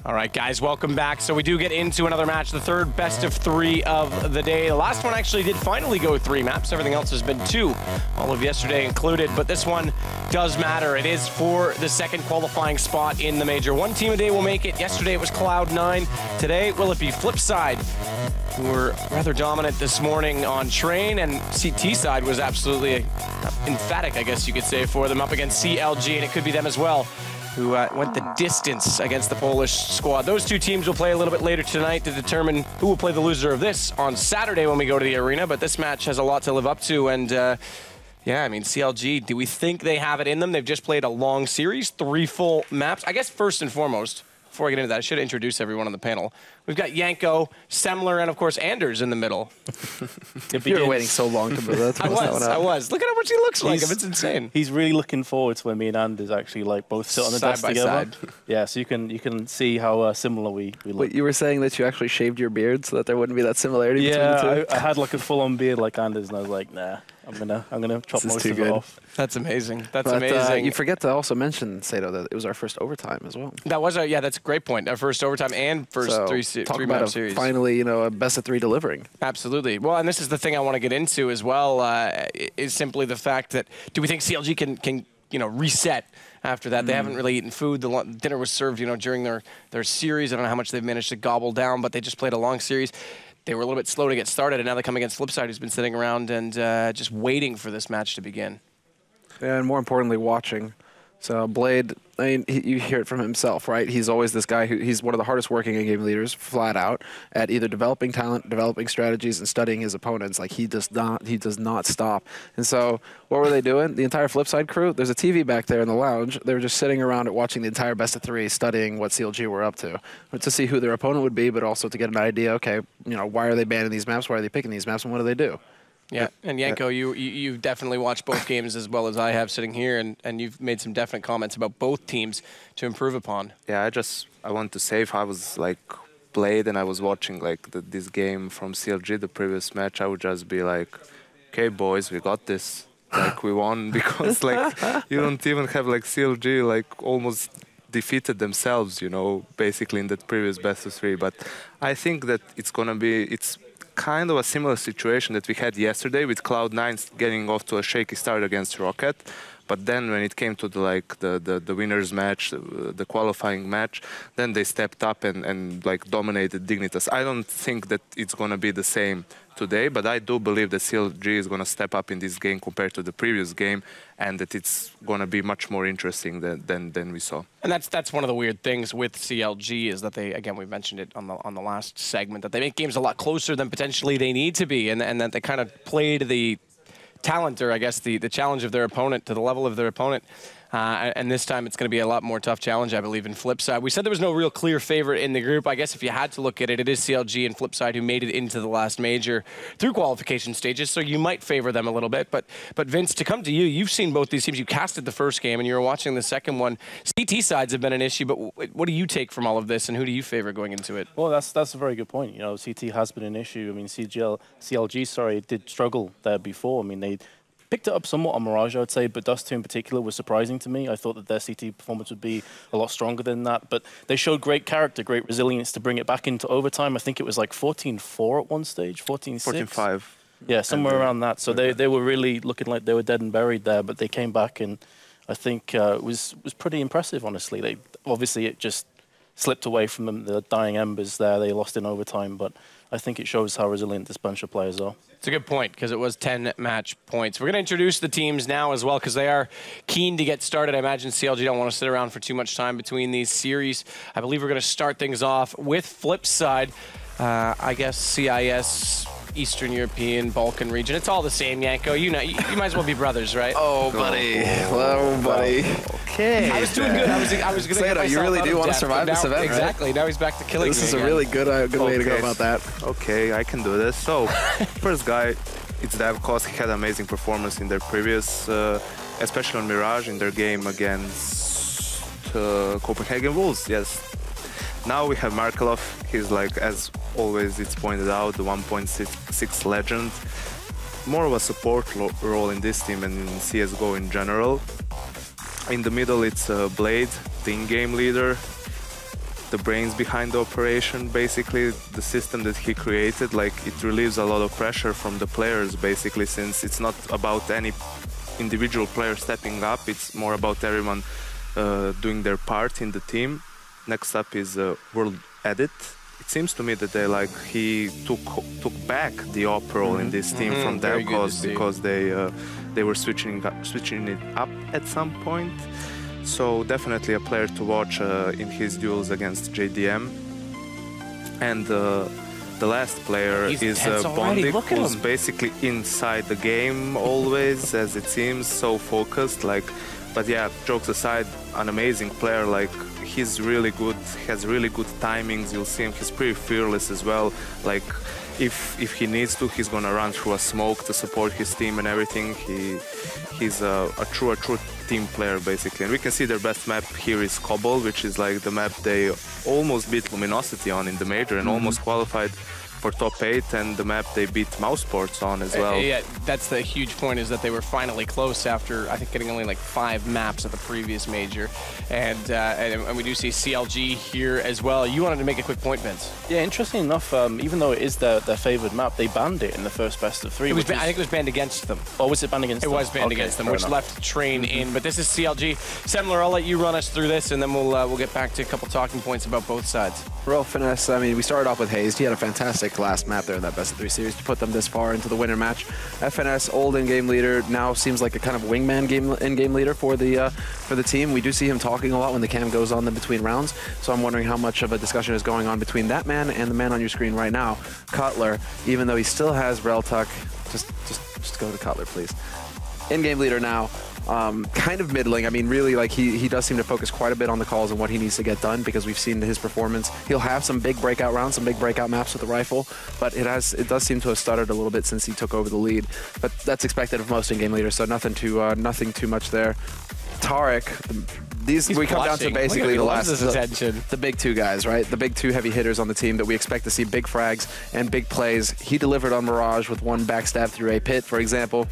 All right, guys, welcome back. So we do get into another match, the third best of 3 of the day. The last one actually did finally go 3 maps. Everything else has been 2, all of yesterday included. But this one does matter. It is for the second qualifying spot in the major. One team a day will make it. Yesterday it was Cloud9. Today, will it be Flipsid, who were rather dominant this morning on Train, and CT side was absolutely emphatic, I guess you could say, for them up against CLG, and it could be them as well, who went the distance against the Polish squad. Those two teams will play a little bit later tonight to determine who will play the loser of this on Saturday when we go to the arena, but this match has a lot to live up to, and yeah, I mean, CLG, do we think they have it in them? They've just played a long series, 3 full maps. I guess first and foremost, before I get into that, I should introduce everyone on the panel. We've got Yanko, Semler, and of course Anders in the middle. You were waiting so long to put that. I was. Look at how much he looks like him. It's insane. He's really looking forward to when me and Anders actually like both sit on the desk together. Side. Yeah, so you can see how similar we look. Wait, you were saying that you actually shaved your beard so that there wouldn't be that similarity between the two? I had like a full-on beard like Anders, and I was like, nah, I'm gonna chop most of it off. That's amazing. That's amazing. You forget to also mention, Sato, that it was our first overtime as well. That was yeah, that's a great point. Our first overtime and first three map series. Finally, a best of 3 delivering. Absolutely. Well, and this is the thing I want to get into as well, is simply the fact that, do we think CLG can reset after that? They haven't really eaten food. The dinner was served, during their series. I don't know how much they've managed to gobble down, but they just played a long series. They were a little bit slow to get started, and now they come against Flipsid, who's been sitting around and just waiting for this match to begin. And more importantly, watching. So Blade, I mean, you hear it from himself, right? He's always this guy he's one of the hardest working in-game leaders, flat out, at either developing talent, developing strategies, and studying his opponents. Like, he does not stop. And so what were they doing? The entire Flipsid crew, there's a TV back there in the lounge. They were just sitting around and watching the entire best of 3, studying what CLG were up to see who their opponent would be, but also to get an idea, okay, why are they banning these maps? Why are they picking these maps? And what do they do? Yeah, and Yanko, you've definitely watched both games as well as I have sitting here, and you've made some definite comments about both teams to improve upon. Yeah, I want to say if I was like Blade and I was watching like this game from CLG, the previous match, I would just be like, okay, boys, we got this. Like, we won, because like you don't even have like CLG like almost defeated themselves, basically in that previous best of 3. But I think that it's kind of a similar situation that we had yesterday with Cloud9 getting off to a shaky start against Rocket, but then when it came to the winners match, the qualifying match, then they stepped up and like dominated Dignitas. I don't think that it's going to be the same today, but I do believe that CLG is going to step up in this game compared to the previous game, and that it's going to be much more interesting than we saw. And that's one of the weird things with CLG, is that they, again, we mentioned it on the last segment, that they make games a lot closer than potentially they need to be, and that they kind of play to the talent, or I guess the challenge of their opponent, to the level of their opponent. And this time it's going to be a lot more tough challenge, I believe, in Flipside. We said there was no real clear favorite in the group. I guess if you had to look at it, it is CLG and Flipside who made it into the last major through qualification stages, so you might favor them a little bit. But Vince, to come to you, you've seen both these teams. You casted the first game and you were watching the second one. CT sides have been an issue, but what do you take from all of this, and who do you favor going into it? Well, that's a very good point. CT has been an issue. I mean, CLG, did struggle there before. I mean, they picked it up somewhat on Mirage, I would say, but Dust 2 in particular was surprising to me. I thought that their CT performance would be a lot stronger than that, but they showed great character, great resilience to bring it back into overtime. I think it was like 14-4 at one stage, 14-6. 14-5. Yeah, somewhere around that. So they were really looking like they were dead and buried there, but they came back, and I think it was pretty impressive, honestly. Obviously, it just slipped away from them, the dying embers there. They lost in overtime, but I think it shows how resilient this bunch of players are. It's a good point, because it was 10 match points. We're going to introduce the teams now as well, because they are keen to get started. I imagine CLG don't want to sit around for too much time between these series. I believe we're going to start things off with Flipside. I guess CIS, Eastern European, Balkan region. It's all the same, Yanko. You might as well be brothers, right? Oh, buddy. Hello, buddy. Okay. I was doing good. I was going to get myself you really out do of want to depth, survive this event, exactly. right? Now he's back to killing This me is again. a really good way to go about that. Okay, I can do this. So, first guy, it's Davkos. He had an amazing performance in their previous, especially on Mirage, in their game against Copenhagen Wolves, yes. Now we have Markelov. He's like, as always, it's pointed out, the 1.6 legend. More of a support role in this team and in CSGO in general. In the middle, it's Blade, the in-game leader. the brains behind the operation. Basically, the system that he created, like it relieves a lot of pressure from the players. Basically, since it's not about any individual player stepping up, it's more about everyone doing their part in the team. Next up is World Edit. It seems to me that he took back the op role in this team from Demcos because they were switching it up at some point. So definitely a player to watch in his duels against JDM. And the last player is Bondik, who's basically inside the game always, as it seems, so focused. But yeah, jokes aside, an amazing player. Like, he's really good, has really good timings. You'll see him, he's pretty fearless as well. Like, if he needs to, he's gonna run through a smoke to support his team and everything. He's a true team player, basically. And we can see their best map here is Cobble, which is like the map they almost beat Luminosity on in the major and almost qualified for top 8, and the map they beat Mouse Sports on as well. Yeah, that's the huge point, is that they were finally close after, I think, getting only like 5 maps at the previous major. And we do see CLG here as well. You wanted to make a quick point, Vince. Yeah, interesting enough, even though it is their favored map, they banned it in the first best of 3. I think it was banned against them. Oh, was it banned against them? It was banned against them, which left Train in. But this is CLG. Semler, I'll let you run us through this, and then we'll get back to a couple talking points about both sides. Real finesse. I mean, we started off with Hazed. He had a fantastic last map there in that best of 3 series to put them this far into the winner match. FNS, old in-game leader, now seems like a kind of wingman in-game leader for the team. We do see him talking a lot when the cam goes on in between rounds, so I'm wondering how much of a discussion is going on between that man and the man on your screen right now, Cutler. Even though he still has Reltuck, just go to Cutler, please. In-game leader now. Kind of middling. I mean, really, like, he does seem to focus quite a bit on the calls and what he needs to get done, because we've seen his performance. He'll have some big breakout rounds, some big breakout maps with the rifle, but it does seem to have stuttered a little bit since he took over the lead. But that's expected of most in-game leaders, so nothing too much there. Tarek, we come down to basically the big 2 guys, right? The big 2 heavy hitters on the team that we expect to see big frags and big plays. He delivered on Mirage with 1 backstab through a pit, for example.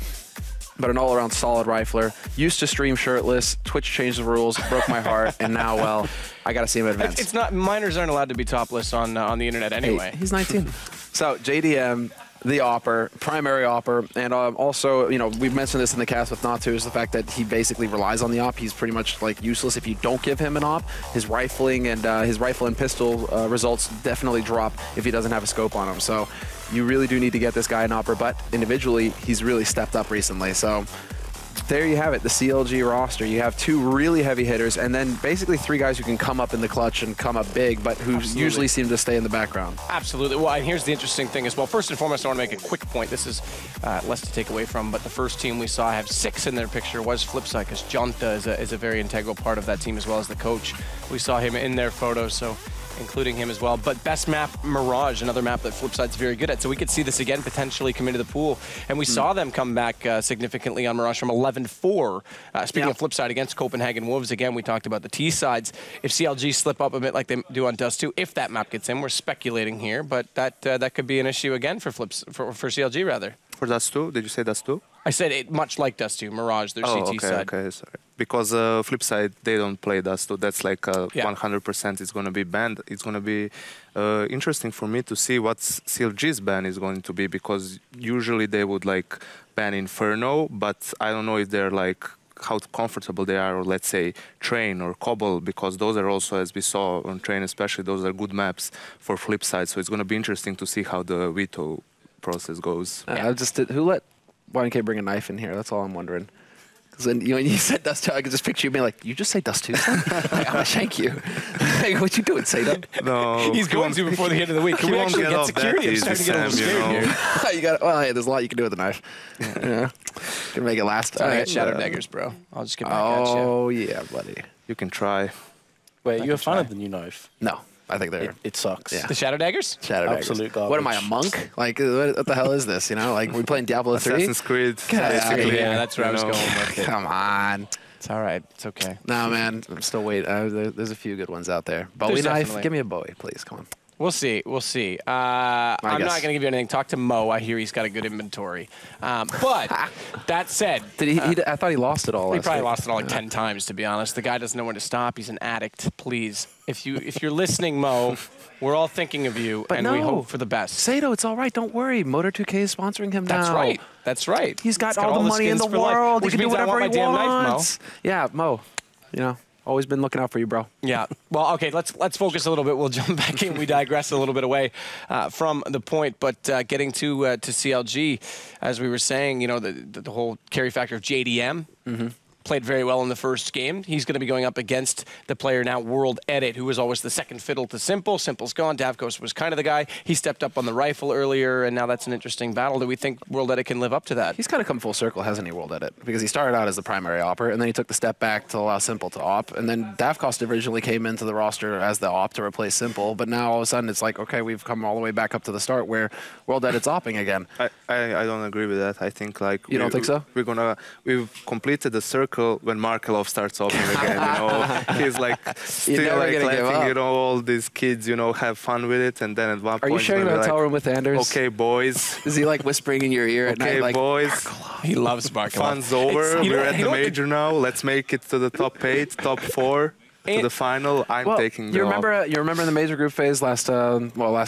But an all-around solid rifler. Used to stream shirtless. Twitch changed the rules, broke my heart, and now, well, I got to see him advance. It's not, minors aren't allowed to be topless on the internet anyway. Hey, he's 19. So JDM, the opper, primary opper, and also, you know, we've mentioned this in the cast with Natu, is the fact that he basically relies on the op. He's pretty much like useless if you don't give him an op. His rifling and his rifle and pistol results definitely drop if he doesn't have a scope on him. So you really do need to get this guy an opper, but individually, he's really stepped up recently. So there you have it, the CLG roster. You have 2 really heavy hitters, and then basically 3 guys who can come up in the clutch and come up big, but who usually seem to stay in the background. Absolutely. Well, and here's the interesting thing as well. First and foremost, I want to make a quick point. This is less to take away from, but the first team we saw have 6 in their picture was Flipsid, because Jonta is a very integral part of that team, as well as the coach. We saw him in their photos, so including him as well. But best map, Mirage, another map that Flipside's very good at. So we could see this again potentially come into the pool. And we saw them come back significantly on Mirage from 11-4. Speaking of Flipside against Copenhagen Wolves, again, we talked about the T sides. If CLG slip up a bit like they do on Dust 2, if that map gets in, we're speculating here, but that could be an issue again for CLG rather. For Dust 2? Did you say Dust 2? I said it much like Dust 2, Mirage, their CT side. Okay, sorry. Because Flipside, they don't play Dust 2. That's like 100% it's going to be banned. It's going to be interesting for me to see what CLG's ban is going to be, because usually they would like ban Inferno, but I don't know if they're like how comfortable they are, or let's say Train or Cobble, because those are also, as we saw on Train especially, those are good maps for Flipside. So it's going to be interesting to see how the veto process goes. Who let 1K bring a knife in here? That's all I'm wondering. Because when you said Dust 2, I could just picture you being like, you just say Dust 2? Like, I'm going to shank you. Like, what you doing, Satan? No. He's going to before the end of the week. Can we actually get security? I'm starting to get a little scared here. Well, hey, there's a lot you can do with a knife. Yeah. Can make it last. I got Shadow Daggers, bro. I'll just get back at you. Oh, yeah, buddy. You can try. Wait, you're a fan of the new knife? No. I think they're... It sucks. Yeah. The Shadow Daggers? Shadow Daggers. Absolute garbage. What am I, a monk? Like, what the hell is this? You know, like, we're playing Diablo 3? Assassin's Creed. Basically. Yeah, that's where I was going with it. Come on. It's all right. It's okay. No, man. I'm still waiting. There's a few good ones out there. Bowie knife? Give me a Bowie, please. Come on. We'll see. We'll see. I'm not going to give you anything. Talk to Mo. I hear he's got a good inventory. But that said, I thought he lost it all. He probably lost it all like 10 times, to be honest. The guy doesn't know when to stop. He's an addict. Please, if you're listening, Mo, we're all thinking of you, and we hope for the best. Sato, it's all right. Don't worry. Moto2K is sponsoring him now. That's right. That's right. He's got all the money in the world. He can do whatever he wants. Yeah, Mo. You know. Always been looking out for you, bro. Yeah. Well, okay, let's focus a little bit. We'll jump back in. We digress a little bit away from the point, but getting to CLG, as we were saying, you know, the whole carry factor of JDM. Played very well in the first game. He's going to be going up against the player now, World Edit, who was always the second fiddle to Simple. Simple's gone. Davkos was kind of the guy. He stepped up on the rifle earlier, and now that's an interesting battle. Do we think World Edit can live up to that? He's kind of come full circle, hasn't he, World Edit? Because he started out as the primary opper, and then he took the step back to allow Simple to op, and then Davkos originally came into the roster as the op to replace Simple, but now all of a sudden it's like, okay, we've come all the way back up to the start where World Edit's opping again. I don't agree with that. I think like you don't think so? We've completed the circle when Markelov starts opening again. You know, he's like still like letting all these kids have fun with it, and then at one point. Are you sharing a hotel room with Anders? Okay, boys. Is he like whispering in your ear at night? Okay, boys. He loves Markelov. Fun's over. We're at the major now. Let's make it to the top 8, top 4. To the final, I'm taking the you remember in the major group phase last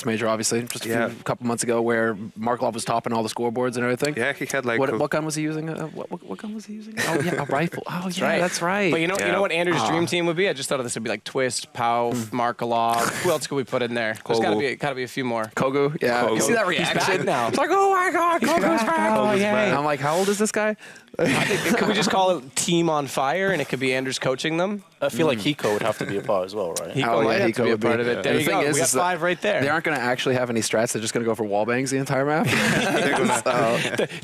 major, obviously, just a couple months ago, where Markelov was topping all the scoreboards and everything. Yeah, he had like what gun was he using? What gun was he using? Oh yeah, a rifle. Oh yeah, that's right. But you know what Andrew's dream team would be? I just thought of this would be like Twist, Pau, Markelov. Who else could we put in there? There's got to be a few more. Kogu, yeah. Kogu. You see that reaction? He's back now. It's like, oh my God, Kogu's back. Oh yeah. I'm like, how old is this guy? Could we just call it Team on Fire, and it could be Anders coaching them? I feel like Hiko would have to be a part as well, right? Hiko might have to be a part of it. There you go. We got 5 right there. They aren't going to actually have any strats. They're just going to go for wall bangs the entire map.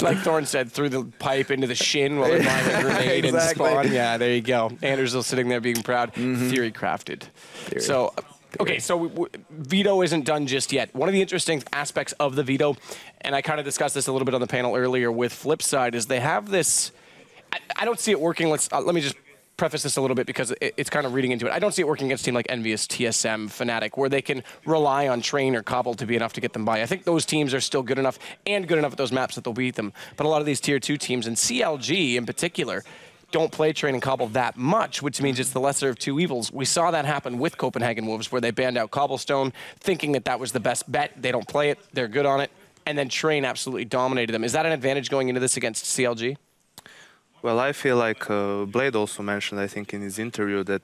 Like Thorn said, through the pipe into the shin while they're buying a grenade and spawn. Yeah, there you go. Anders still sitting there being proud. Theory crafted. So. Okay, so veto isn't done just yet. One of the interesting aspects of the veto, and I kind of discussed this a little bit on the panel earlier with Flipside, is they have this. I don't see it working. Let me just preface this a little bit because it's kind of reading into it. I don't see it working against a team like Envious, TSM, Fnatic, where they can rely on Train or Cobble to be enough to get them by. I think those teams are still good enough and good enough at those maps that they'll beat them. But a lot of these tier 2 teams, and CLG in particular, don't play Train and Cobble that much, which means it's the lesser of two evils. We saw that happen with Copenhagen Wolves, where they banned out Cobblestone, thinking that that was the best bet. They don't play it. They're good on it. And then Train absolutely dominated them. Is that an advantage going into this against CLG? Well, I feel like Blade also mentioned, I think, in his interview that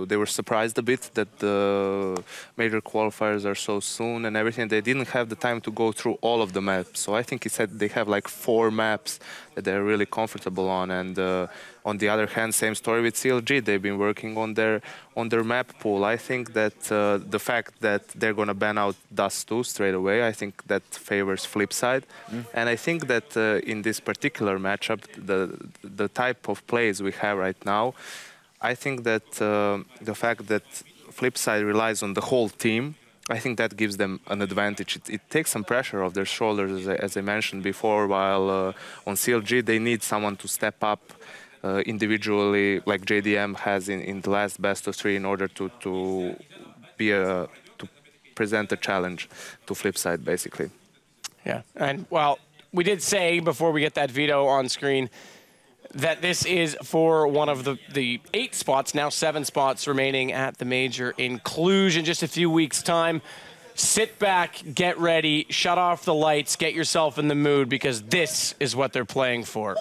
they were surprised a bit that the major qualifiers are so soon and everything. They didn't have the time to go through all of the maps. So I think he said they have like 4 maps that they're really comfortable on. And on the other hand, same story with CLG. They've been working on their map pool. I think that the fact that they're going to ban out Dust 2 straight away, I think that favors Flipside. And I think that in this particular matchup, the type of plays we have right now, I think that the fact that Flipside relies on the whole team, I think that gives them an advantage. It takes some pressure off their shoulders, as I mentioned before, while on CLG they need someone to step up individually, like JDM has in the last best of 3, in order to present a challenge to Flipside, basically. Yeah, and well, we did say before we get that veto on screen that this is for one of the 8 spots, now 7 spots remaining at the major in Cluj in just a few weeks' time. Sit back, get ready, shut off the lights, get yourself in the mood, because this is what they're playing for.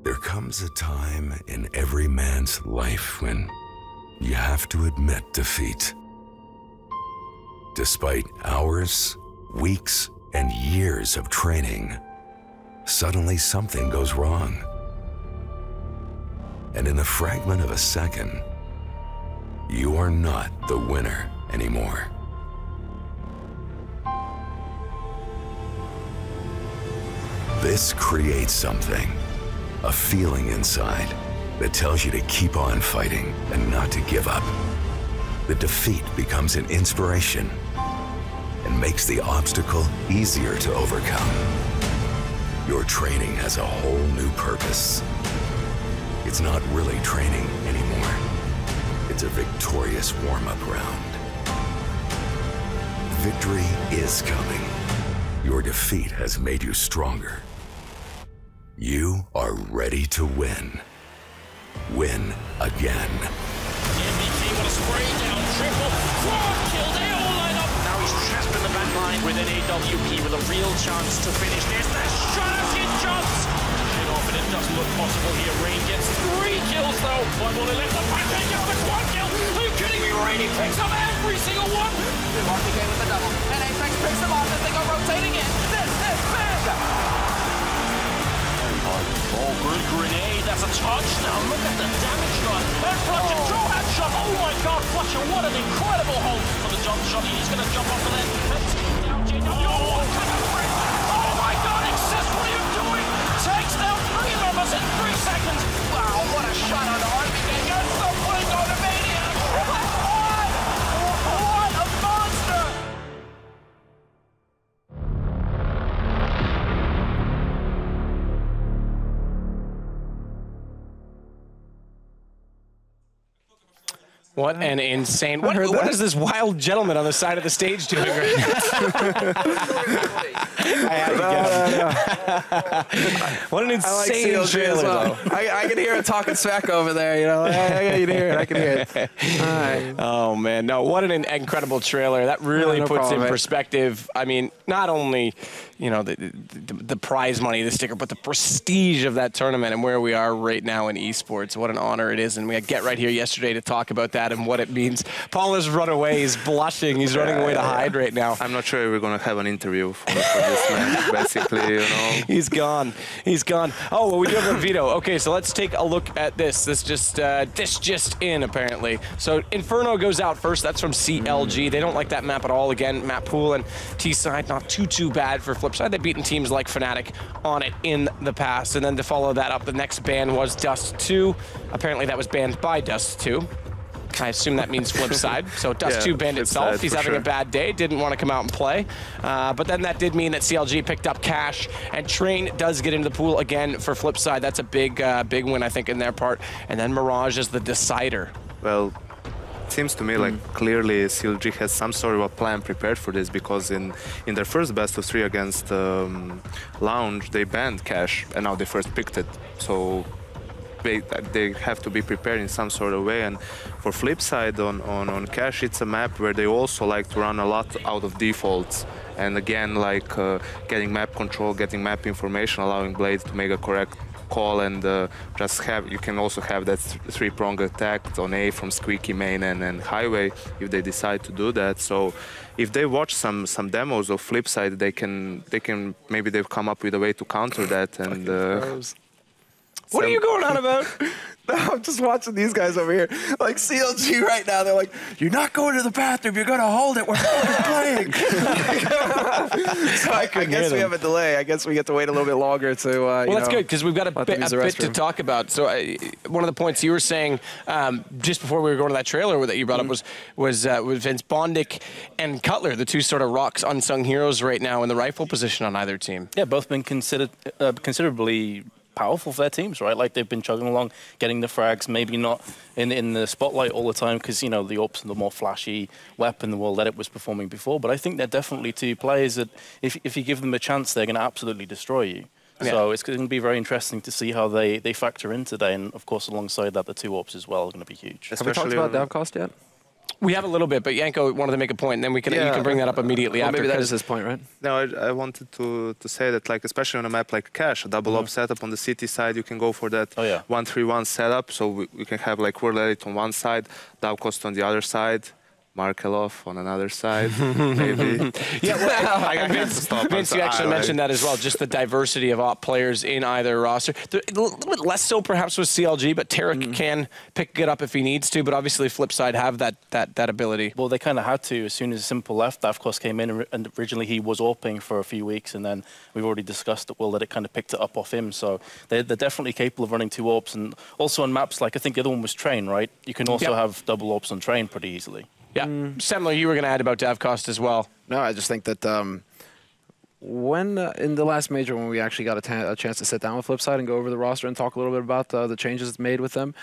There comes a time in every man's life when you have to admit defeat. Despite hours, weeks, and years of training, suddenly something goes wrong. And in a fragment of a second, you are not the winner anymore. This creates something, a feeling inside that tells you to keep on fighting and not to give up. The defeat becomes an inspiration and makes the obstacle easier to overcome. Your training has a whole new purpose. It's not really training anymore. it's a victorious warm-up round. Victory is coming. Your defeat has made you stronger. You are ready to win. Win again. MVP with a spray down, triple, quad kill, they all line up. Now he's trapped in the back line with an AWP with a real chance to finish this. The shot as he jumps. It off and it doesn't look possible here. Rain gets 3 kills though. One will let the back take out the quad kill. Are you kidding me? Rain, he picks up every single one. They mark the game with the double. And Apex picks them off as they go rotating in. This is big! Oh, good grenade. That's a touchdown. Look at the damage done. And Fletcher, draw that shot. Oh my God, Fletcher, what an incredible hold for the jump shot. He's going to jump off of that. Down JW. Oh, what kind of break. Oh my God, Exist, what are you doing? Takes down 3 members in 3 seconds. Wow, what a shot on the RBK. Gets the blink on the Maniac. What a monster! What an insane... What is this wild gentleman on the side of the stage doing right now? I had to guess. What an insane trailer, though. I can hear it talking smack over there, you know. I can hear it. I can hear it. All right. Oh, man. No, what an incredible trailer. That really no puts problem, in mate. perspective, I mean, not only, you know, the prize money, the sticker, but the prestige of that tournament and where we are right now in esports. What an honor it is. And we had Get Right here yesterday to talk about that and what it means. Paul has run away. He's blushing. He's running away to hide right now. I'm not sure we're going to have an interview for this match, basically, you know. He's gone. He's gone. Oh, well, we do have a veto. Okay, so let's take a look at this. This just in, apparently. So Inferno goes out first. That's from CLG. They don't like that map at all. Again, map pool and T-side, not too bad for Flipside. They've beaten teams like Fnatic on it in the past. And then to follow that up, the next ban was Dust 2. Apparently that was banned by Dust 2. I assume that means Flipside. So Dust 2 banned itself. He's having a bad day, didn't want to come out and play. But then that did mean that CLG picked up Cash, and Train does get into the pool again for Flipside. That's a big win, I think, in their part. And then Mirage is the decider. Well, it seems to me like clearly CLG has some sort of a plan prepared for this, because in their first best of 3 against Lounge, they banned Cash, and now they first picked it. So they have to be prepared in some sort of way. And for Flipside on Cash, it's a map where they also like to run a lot out of defaults. And again, like getting map control, getting map information, allowing Blade to make a correct call, and you can also have that 3-prong attack on A from Squeaky main and Highway if they decide to do that. So if they watch some demos of Flipside, they can maybe they've come up with a way to counter that. And what are you going on about? I'm just watching these guys over here. Like CLG right now, they're like, you're not going to the bathroom, you're going to hold it, we're fucking playing. So I guess we have a delay. I guess we get to wait a little bit longer to, well, that's good, because we've got a bit to talk about. So one of the points you were saying just before we were going to that trailer that you brought up was Vince Bondic and Cutler, the 2 sort of Rocks unsung heroes right now in the rifle position on either team. Yeah, both been considered considerably powerful for their teams, right? Like they've been chugging along, getting the frags, maybe not in the spotlight all the time, because, you know, the AWPs are the more flashy weapon the world that it was performing before. But I think they're definitely 2 players that if you give them a chance, they're going to absolutely destroy you. Yeah. So it's going to be very interesting to see how they factor in today. And of course, alongside that, the 2 AWPs as well are going to be huge. Have we talked about DevCost yet? We have a little bit, but Yanko wanted to make a point, and then you can bring that up immediately after. Maybe that is his point, right? No, I wanted to say that, like, especially on a map like Cash, a double up setup on the city side, you can go for that 1-3-1 setup. So we can have like World Elite on one side, Davkost on the other side, Markelov on another side, maybe. Yeah, well, Vince, you actually mentioned that as well, just the diversity of op players in either roster. A little bit less so perhaps with CLG, but Tarek can pick it up if he needs to, but obviously Flipside have that ability. Well, they kind of had to as soon as Simple left. Of course, came in, and originally he was AWPing for a few weeks, and then we've already discussed that it kind of picked it up off him. So they're definitely capable of running 2 AWPs, and also on maps like I think the other one was Train, right? You can also have double AWPs on Train pretty easily. Yeah, Semler, you were going to add about Davkost as well. No, I just think that when in the last major, when we actually got a chance to sit down with Flipside and go over the roster and talk a little bit about the changes made with them,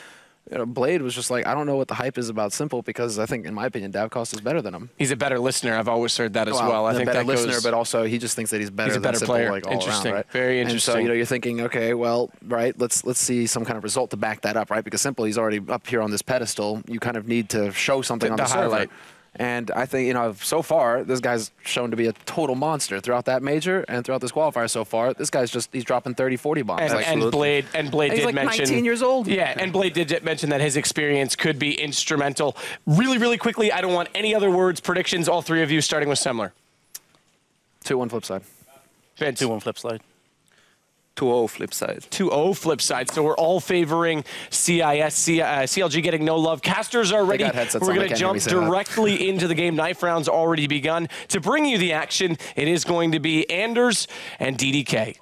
Blade was just like, I don't know what the hype is about Simple, because I think, in my opinion, Davcost is better than him. He's a better listener. I've always heard that as well. I think better that listener, goes, but also he just thinks that he's better he's a better than Simple, player. like, all Interesting. around, right? Very interesting. And so, you're thinking, okay, well, right, let's see some kind of result to back that up, right? Because Simple, he's already up here on this pedestal. You kind of need to show something on the server. highlight. And I think, so far, this guy's shown to be a total monster throughout that major and throughout this qualifier so far. This guy's he's dropping 30, 40 bombs. And Blade and did he's like mention 19 years old. Yeah, and Blade did mention that his experience could be instrumental. Really, really quickly, I don't want any other words, predictions, all three of you, starting with Semler. 2-1 Flipside. Vince. 2-1 Flipside. 2-0 Flipside. 2-0 Flipside. So we're all favoring CIS. CLG getting no love. Casters are ready. We're going to jump directly into the game. Knife round's already begun. To bring you the action, it is going to be Anders and DDK.